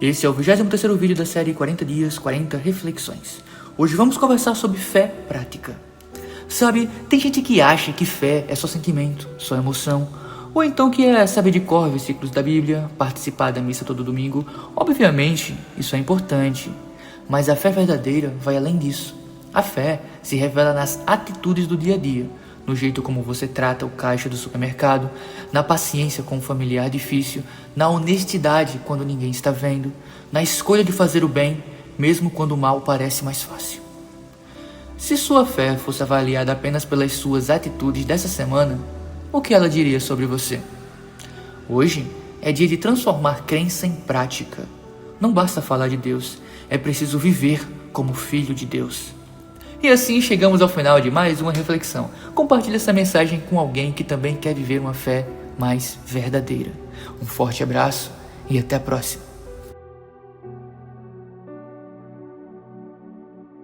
Esse é o 23º vídeo da série 40 dias, 40 reflexões. Hoje vamos conversar sobre fé prática. Sabe, tem gente que acha que fé é só sentimento, só emoção, ou então que é saber de cor versículos da Bíblia, participar da missa todo domingo. Obviamente, isso é importante, mas a fé verdadeira vai além disso. A fé se revela nas atitudes do dia a dia, no jeito como você trata o caixa do supermercado, na paciência com um familiar difícil, na honestidade quando ninguém está vendo, na escolha de fazer o bem, mesmo quando o mal parece mais fácil. Se sua fé fosse avaliada apenas pelas suas atitudes dessa semana, o que ela diria sobre você? Hoje é dia de transformar crença em prática. Não basta falar de Deus, é preciso viver como filho de Deus. E assim chegamos ao final de mais uma reflexão. Compartilhe essa mensagem com alguém que também quer viver uma fé mais verdadeira. Um forte abraço e até a próxima.